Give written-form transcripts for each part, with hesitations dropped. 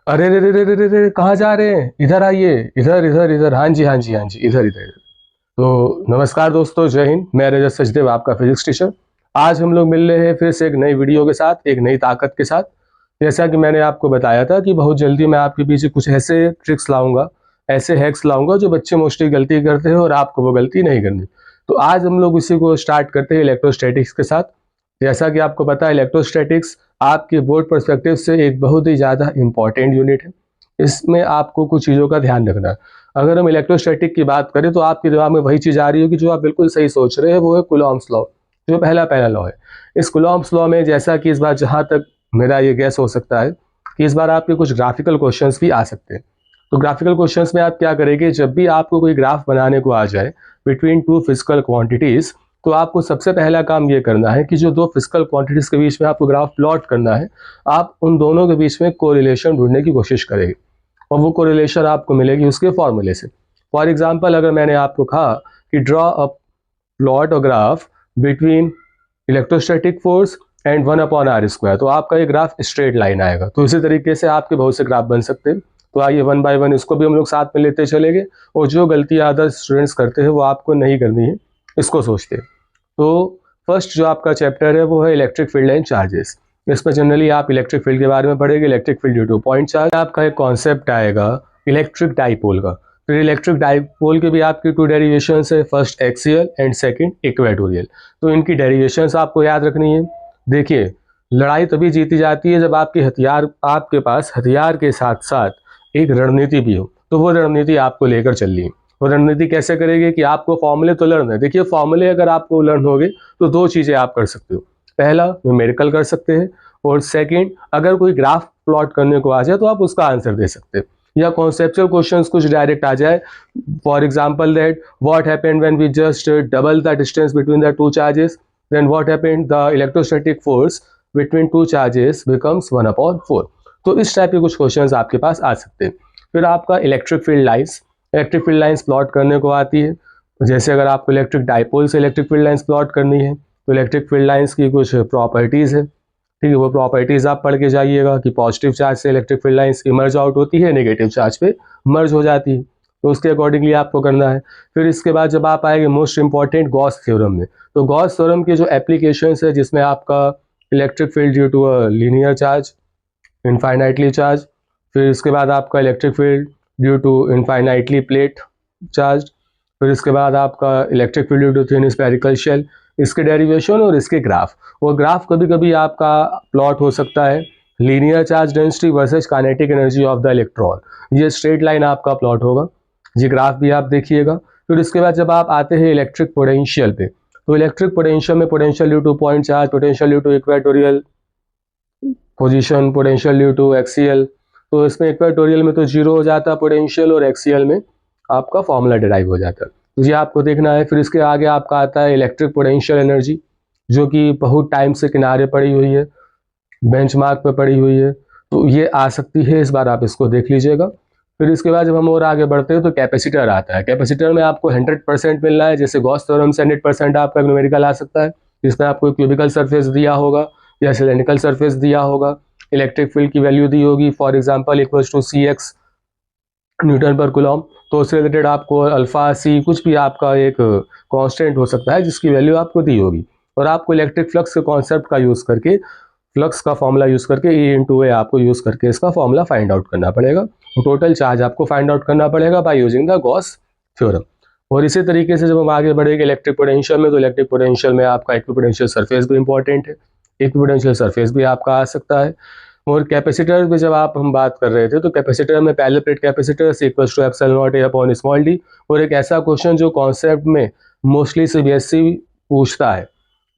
अरे रे रे रे रे रे रे, कहाँ जा रहे हैं? इधर आइए, इधर इधर इधर। हाँ जी हाँ जी हाँ जी, इधर इधर। तो नमस्कार दोस्तों, जय हिंद। मैं रजत सचदेव, आपका फिजिक्स टीचर। आज हम लोग मिल रहे हैं फिर से एक नई वीडियो के साथ, एक नई ताकत के साथ। जैसा कि मैंने आपको बताया था कि बहुत जल्दी मैं आपके पीछे कुछ ऐसे ट्रिक्स लाऊंगा, ऐसे हैक्स लाऊंगा जो बच्चे मोस्टली गलती करते हैं और आपको वो गलती नहीं करनी। तो आज हम लोग इसी को स्टार्ट करते हैं इलेक्ट्रोस्टैटिक्स के साथ। जैसा कि आपको पता है, इलेक्ट्रोस्टैटिक्स आपके बोर्ड पर्सपेक्टिव से एक बहुत ही ज़्यादा इंपॉर्टेंट यूनिट है। इसमें आपको कुछ चीज़ों का ध्यान रखना है। अगर हम इलेक्ट्रोस्टैटिक की बात करें तो आपके दिमाग में वही चीज़ आ रही होगी जो आप बिल्कुल सही सोच रहे हैं, वो है कूलॉम्स लॉ, जो पहला लॉ है। इस कूलॉम्स लॉ में, जैसा कि इस बार जहाँ तक मेरा ये गैस हो सकता है, कि इस बार आपके कुछ ग्राफिकल क्वेश्चंस भी आ सकते हैं। तो ग्राफिकल क्वेश्चंस में आप क्या करेंगे, जब भी आपको कोई ग्राफ बनाने को आ जाए बिटवीन टू फिजिकल क्वांटिटीज, तो आपको सबसे पहला काम ये करना है कि जो दो फिजिकल क्वांटिटीज के बीच में आपको ग्राफ प्लॉट करना है, आप उन दोनों के बीच में कोरिलेशन ढूंढने की कोशिश करेंगे। और वो कोरिलेशन आपको मिलेगी उसके फॉर्मूले से। फॉर एग्जाम्पल, अगर मैंने आपको कहा कि ड्रॉ अ प्लॉट और graph between electrostatic force and 1/r², तो आपका ये ग्राफ स्ट्रेट लाइन आएगा। तो इसी तरीके से आपके बहुत से ग्राफ बन सकते हैं। तो आइए वन बाय वन इसको भी हम लोग साथ में लेते चलेंगे, और जो गलतियां अदर स्टूडेंट्स करते हैं वो आपको नहीं करनी है, इसको सोचते हैं। तो फर्स्ट जो आपका चैप्टर है वो है इलेक्ट्रिक फील्ड एंड चार्जेस। इसमें जनरली आप इलेक्ट्रिक फील्ड के बारे में पढ़ेंगे, electric field due to point charge. आपका एक कॉन्सेप्ट आएगा इलेक्ट्रिक डाइपोल का। फिर इलेक्ट्रिक डाइपोल के भी आपकी टू डेरिवेशन है, first axial and second equatorial. तो इनकी डेरिवेशंस आपको याद रखनी है। देखिए, लड़ाई तभी जीती जाती है जब आपके पास हथियार के साथ साथ एक रणनीति भी हो। तो वो रणनीति आपको लेकर चलनी है। वो रणनीति कैसे करेंगे कि आपको फॉर्मूले तो लर्न है। देखिए, फॉर्मूले अगर आपको लर्न होगे तो दो चीजें आप कर सकते हो। पहला, न्यूमेरिकल कर सकते हैं, और सेकंड, अगर कोई ग्राफ प्लॉट करने को आ जाए तो आप उसका आंसर दे सकते हैं। या कॉन्सेप्चुअल क्वेश्चंस कुछ डायरेक्ट आ जाए, for example that what happened when we just double the distance between the two charges, then what happened the electrostatic force between two charges becomes 1/4। तो इस टाइप के कुछ क्वेश्चंस आपके पास आ सकते हैं। फिर आपका इलेक्ट्रिक फील्ड लाइंस प्लॉट करने को आती है। जैसे अगर आपको इलेक्ट्रिक डाइपोल से इलेक्ट्रिक फील्ड लाइंस प्लॉट करनी है, तो इलेक्ट्रिक फील्ड लाइंस की कुछ प्रॉपर्टीज़ है। ठीक है, वो प्रॉपर्टीज़ आप पढ़ के जाइएगा कि पॉजिटिव चार्ज से electric field lines emerge out होती है, नेगेटिव चार्ज पे मर्ज हो जाती है। तो उसके अकॉर्डिंगली आपको करना है। फिर इसके बाद जब आप आएंगे मोस्ट इंपॉर्टेंट गॉस थ्योरम में, तो गॉस थ्योरम के जो एप्लीकेशंस है, जिसमें आपका electric field due to a linear charge, infinitely charge, फिर इसके बाद आपका electric field due to infinitely plate charge, फिर इसके बाद आपका electric field due to thin spherical shell, इसके डेरिवेशन और इसके ग्राफ। वो ग्राफ कभी कभी आपका प्लॉट हो सकता है linear charge density versus kinetic energy of the electron. ये स्ट्रेट लाइन आपका प्लॉट होगा, ये ग्राफ भी आप देखिएगा। फिर इसके बाद जब आप आते हैं इलेक्ट्रिक पोटेंशियल पे, तो इलेक्ट्रिक पोटेंशियल में potential due to point charge, potential due to equatorial position, potential due to axial. तो इसमें इक्वेटोरियल में तो जीरो हो जाता है पोटेंशियल, और एक्सियल में आपका फॉर्मूला डिराइव हो जाता है। तो ये आपको देखना है। फिर इसके आगे आपका आता है इलेक्ट्रिक पोटेंशियल एनर्जी, जो कि बहुत टाइम से किनारे पड़ी हुई है, बेंचमार्क पे पड़ी हुई है। तो ये आ सकती है, इस बार आप इसको देख लीजिएगा। फिर इसके बाद जब हम और आगे बढ़ते हैं तो कैपेसिटर आता है। कैपेसिटर में आपको 100% मिलना है। जैसे गॉस थ्योरम से 100% आपका न्यूमेरिकल आ सकता है, जिसमें आपको क्यूबिकल सरफेस दिया होगा या सिलेंड्रिकल सरफेस दिया होगा, इलेक्ट्रिक फील्ड की वैल्यू दी होगी, for example equals to CX newton per coulomb. तो उससे रिलेटेड आपको अल्फा सी कुछ भी आपका एक कांस्टेंट हो सकता है जिसकी वैल्यू आपको दी होगी, और आपको इलेक्ट्रिक फ्लक्स के कॉन्सेप्ट का यूज़ करके, फ्लक्स का फॉर्मूला यूज़ करके, E/A आपको यूज़ करके इसका फॉर्मूला फाइंड आउट करना पड़ेगा। तो टोटल चार्ज आपको फाइंड आउट करना पड़ेगा by using the Gauss theorem. और इसी तरीके से जब हम आगे बढ़ेंगे इलेक्ट्रिक पोटेंशियल में, तो इलेक्ट्रिक पोटेंशियल में आपका इक्विपोटेंशियल सरफेस भी इंपॉर्टेंट है। इक्विपोटेंशियल सरफेस भी आपका आ सकता है। और कैपेसिटर में जब हम बात कर रहे थे, तो कैपेसिटर में parallel plate capacitor equals to epsilon naught A upon small D. और एक ऐसा क्वेश्चन जो कॉन्सेप्ट में मोस्टली CBSE पूछता है,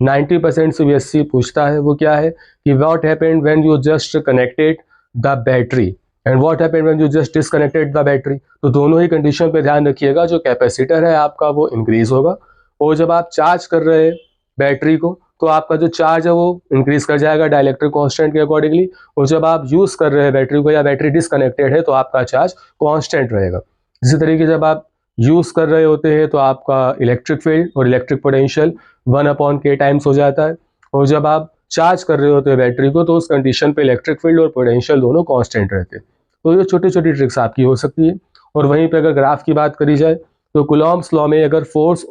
90% CBSE पूछता है, वो क्या है कि what happened when you just connected the battery and what happened when you just disconnected the battery. तो दोनों ही कंडीशन पे ध्यान रखिएगा। जो कैपेसिटर है आपका वो इंक्रीज होगा, और जब आप चार्ज कर रहे हैं बैटरी को, तो आपका जो चार्ज है वो इंक्रीज कर जाएगा डाइलेक्ट्रिक कांस्टेंट के अकॉर्डिंगली। और जब आप यूज कर रहे हैं बैटरी को या बैटरी डिसकनेक्टेड है, तो आपका चार्ज कांस्टेंट रहेगा। इसी तरीके जब आप यूज कर रहे होते हैं तो आपका इलेक्ट्रिक फील्ड और इलेक्ट्रिक पोटेंशियल 1/k टाइम्स हो जाता है। और जब आप चार्ज कर रहे होते हैं बैटरी को, तो उस कंडीशन पे इलेक्ट्रिक फील्ड और पोटेंशियल दोनों कांस्टेंट रहते हैं। तो ये छोटी छोटी ट्रिक्स आपकी हो सकती है। और वहीं पे अगर ग्राफ की बात करी जाए तो कूलॉम्स लॉ में अगर फोर्स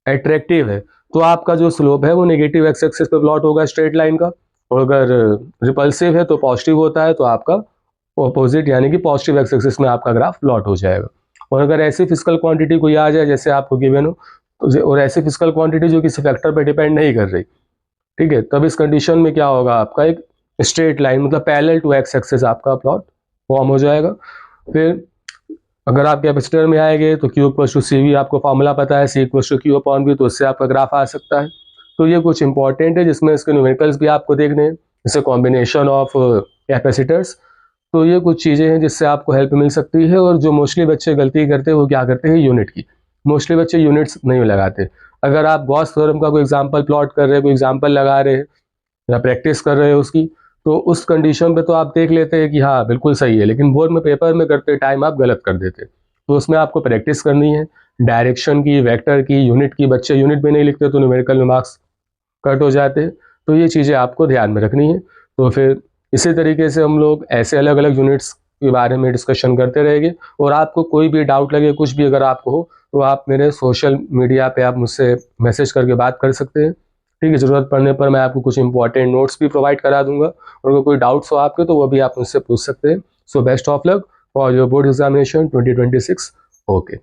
एट्रैक्टिव है तो आपका जो स्लोप है वो नेगेटिव एक्स एक्सिस पे प्लॉट होगा स्ट्रेट लाइन का, और अगर रिपल्सिव है तो पॉजिटिव होता है तो आपका ऑपोजिट यानी कि पॉजिटिव एक्स एक्सिस में आपका ग्राफ प्लॉट हो जाएगा। और अगर ऐसी फिजिकल क्वांटिटी कोई आ जाए जैसे आपको गिवन हो तो, और ऐसी फिजिकल क्वांटिटी जो किसी फैक्टर पर डिपेंड नहीं कर रही, ठीक है, तब इस कंडीशन में क्या होगा, आपका एक स्ट्रेट लाइन मतलब पैरेलल टू एक्स एक्सिस आपका प्लॉट फॉर्म हो जाएगा। फिर अगर आप कैपेसिटर में आएंगे तो Q equal to C V आपको फॉर्मूला पता है, C equal to Q upon V, तो इससे आपका ग्राफ आ सकता है। तो ये कुछ इंपॉर्टेंट है जिसमें इसके न्यूमेरिकल्स भी आपको देखने हैं, जैसे कॉम्बिनेशन ऑफ कैपेसिटर्स। तो ये कुछ चीज़ें हैं जिससे आपको हेल्प मिल सकती है। और जो मोस्टली बच्चे गलती करते हैं वो क्या करते हैं, यूनिट की, मोस्टली बच्चे यूनिट्स नहीं लगाते। अगर आप गॉस थ्योरम का कोई एग्जाम्पल प्लॉट कर रहे हैं, कोई एग्जाम्पल लगा रहे हैं या प्रैक्टिस कर रहे हैं उसकी, तो उस कंडीशन पे तो आप देख लेते हैं कि हाँ बिल्कुल सही है, लेकिन बोर्ड में पेपर में करते टाइम आप गलत कर देते। तो उसमें आपको प्रैक्टिस करनी है डायरेक्शन की, वेक्टर की, यूनिट की। बच्चे यूनिट भी नहीं लिखते तो न्यूमेरिकल में मार्क्स कट हो जाते हैं। तो ये चीज़ें आपको ध्यान में रखनी है। तो फिर इसी तरीके से हम लोग ऐसे अलग अलग यूनिट्स के बारे में डिस्कशन करते रहेंगे। और आपको कोई भी डाउट लगे, कुछ भी अगर आपको हो, तो आप मेरे सोशल मीडिया पे आप मुझसे मैसेज करके बात कर सकते हैं, ठीक है। ज़रूरत पड़ने पर मैं आपको कुछ इंपॉर्टेंट नोट्स भी प्रोवाइड करा दूंगा, और अगर कोई डाउट्स हो आपके तो वो भी आप मुझसे पूछ सकते हैं। So best of luck for your board examination 2026। Okay.